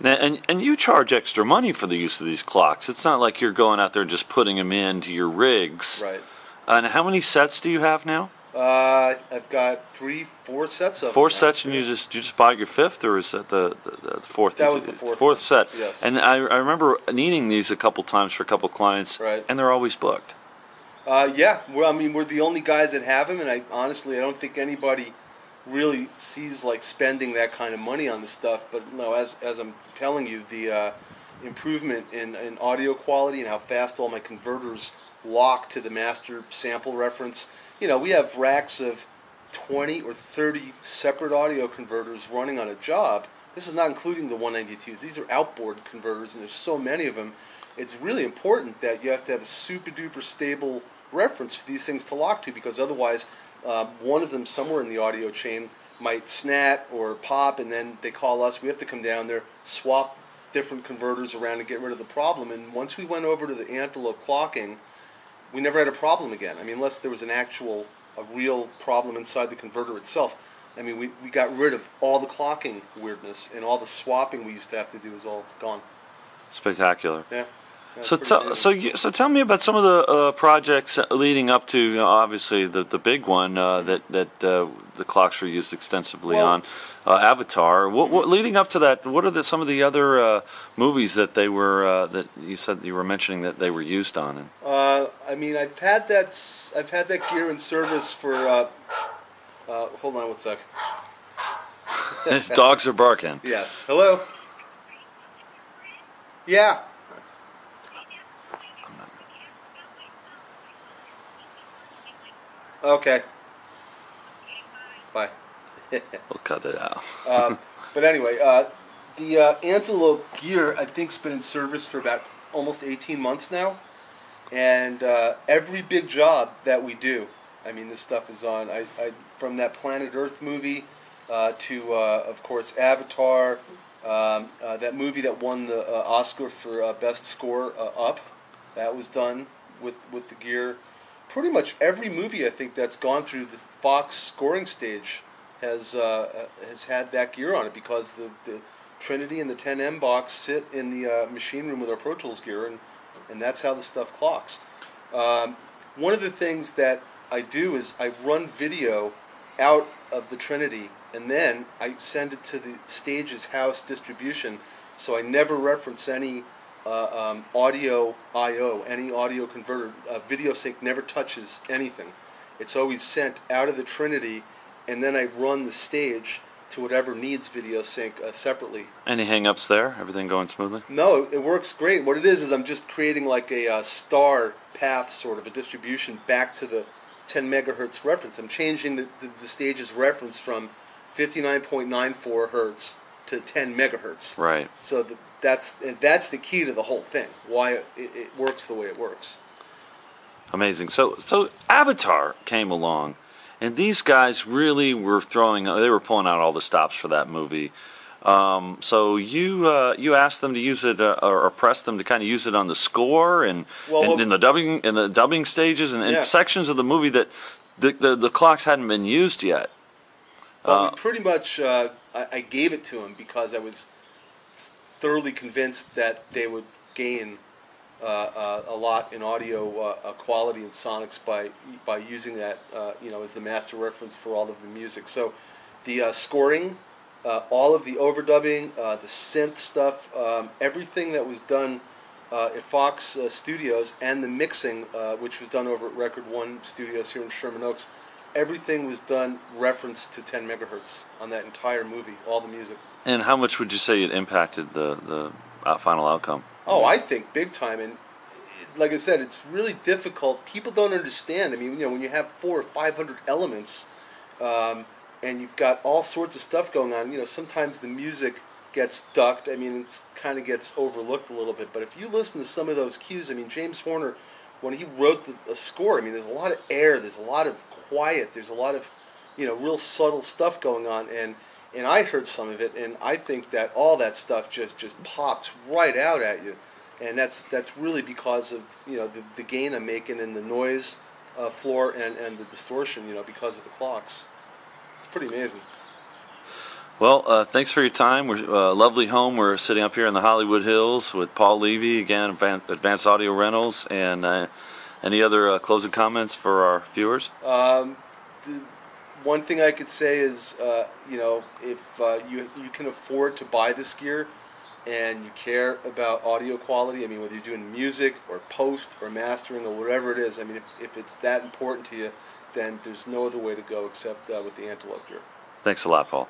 Now, and you charge extra money for the use of these clocks. It's not like you're going out there and just putting them into your rigs. Right. And how many sets do you have now? I've got 4 sets of Four them. sets, and you just bought your fifth, or is that the fourth? That was the fourth fourth set. Yes. And I remember needing these a couple times for a couple clients, right. And they're always booked. Yeah, we're the only guys that have them, and I don't think anybody really sees like spending that kind of money on this stuff. But no, as I'm telling you, the improvement in audio quality and how fast all my converters lock to the master sample reference. We have racks of 20 or 30 separate audio converters running on a job. This is not including the 192s. These are outboard converters, and there's so many of them. It's really important that you have to have a super duper stable reference for these things to lock to, because otherwise one of them somewhere in the audio chain might snat or pop, and then they call us. We have to come down there, swap different converters around and get rid of the problem. And once we went over to the Antelope clocking, we never had a problem again. Unless there was a real problem inside the converter itself. We got rid of all the clocking weirdness, and all the swapping we used to have to do is all gone. Spectacular. Yeah. So tell me about some of the projects leading up to obviously the big one that the clocks were used extensively on, Avatar. What leading up to that? What are some of the other movies that they were that you said you were mentioning that they were used on? I've had that gear in service for. Hold on 1 sec. His dogs are barking. Yes. Hello. Yeah. Okay. Bye. We'll cut it out. But anyway, the Antelope gear, I think, has been in service for about almost 18 months now. And every big job that we do, this stuff is on. From that Planet Earth movie to, of course, Avatar, that movie that won the Oscar for Best Score, Up, that was done with the gear. Pretty much every movie, I think, that's gone through the Fox scoring stage has had that gear on it, because the Trinity and the 10M box sit in the machine room with our Pro Tools gear, and that's how the stuff clocks. One of the things that I do is I run video out of the Trinity, and then I send it to the stage's house distribution, so I never reference any audio I/O, any audio converter. Video sync never touches anything. It's always sent out of the Trinity, and then I run the stage to whatever needs video sync separately. Any hang-ups there? Everything going smoothly? No, it works great. What it is I'm just creating like a star path, sort of a distribution back to the 10 megahertz reference. I'm changing the stage's reference from 59.94 hertz to 10 megahertz. Right. So that's the key to the whole thing, why it works the way it works. Amazing. So Avatar came along, and these guys really were they were pulling out all the stops for that movie. So you asked them to use it, or pressed them to kind of use it on the score and in the dubbing stages and sections of the movie that the clocks hadn't been used yet. Well, we pretty much I gave it to them because I was thoroughly convinced that they would gain a lot in audio quality and sonics by using that as the master reference for all of the music. So the scoring, all of the overdubbing, the synth stuff, everything that was done at Fox Studios, and the mixing, which was done over at Record One Studios here in Sherman Oaks, everything was done referenced to 10 megahertz on that entire movie, all the music. And how much would you say it impacted the final outcome? Oh, I think big time. And like I said, it's really difficult. People don't understand. When you have 400 or 500 elements, and you've got all sorts of stuff going on, sometimes the music gets ducked. It kind of gets overlooked a little bit. But if you listen to some of those cues, James Horner, when he wrote the score, there's a lot of air, there's a lot of quiet, there's a lot of, real subtle stuff going on, and I heard some of it, and I think that all that stuff just pops right out at you, and that's really because of the gain I'm making in the noise floor and the distortion, because of the clocks. It's pretty amazing. Well, thanks for your time. We're lovely home. We're sitting up here in the Hollywood Hills with Paul Levy again, Advanced Audio Rentals, and any other closing comments for our viewers? The one thing I could say is, if you can afford to buy this gear and you care about audio quality, I mean, whether you're doing music or post or mastering or whatever it is, I mean, if it's that important to you, then there's no other way to go except with the Antelope gear. Thanks a lot, Paul.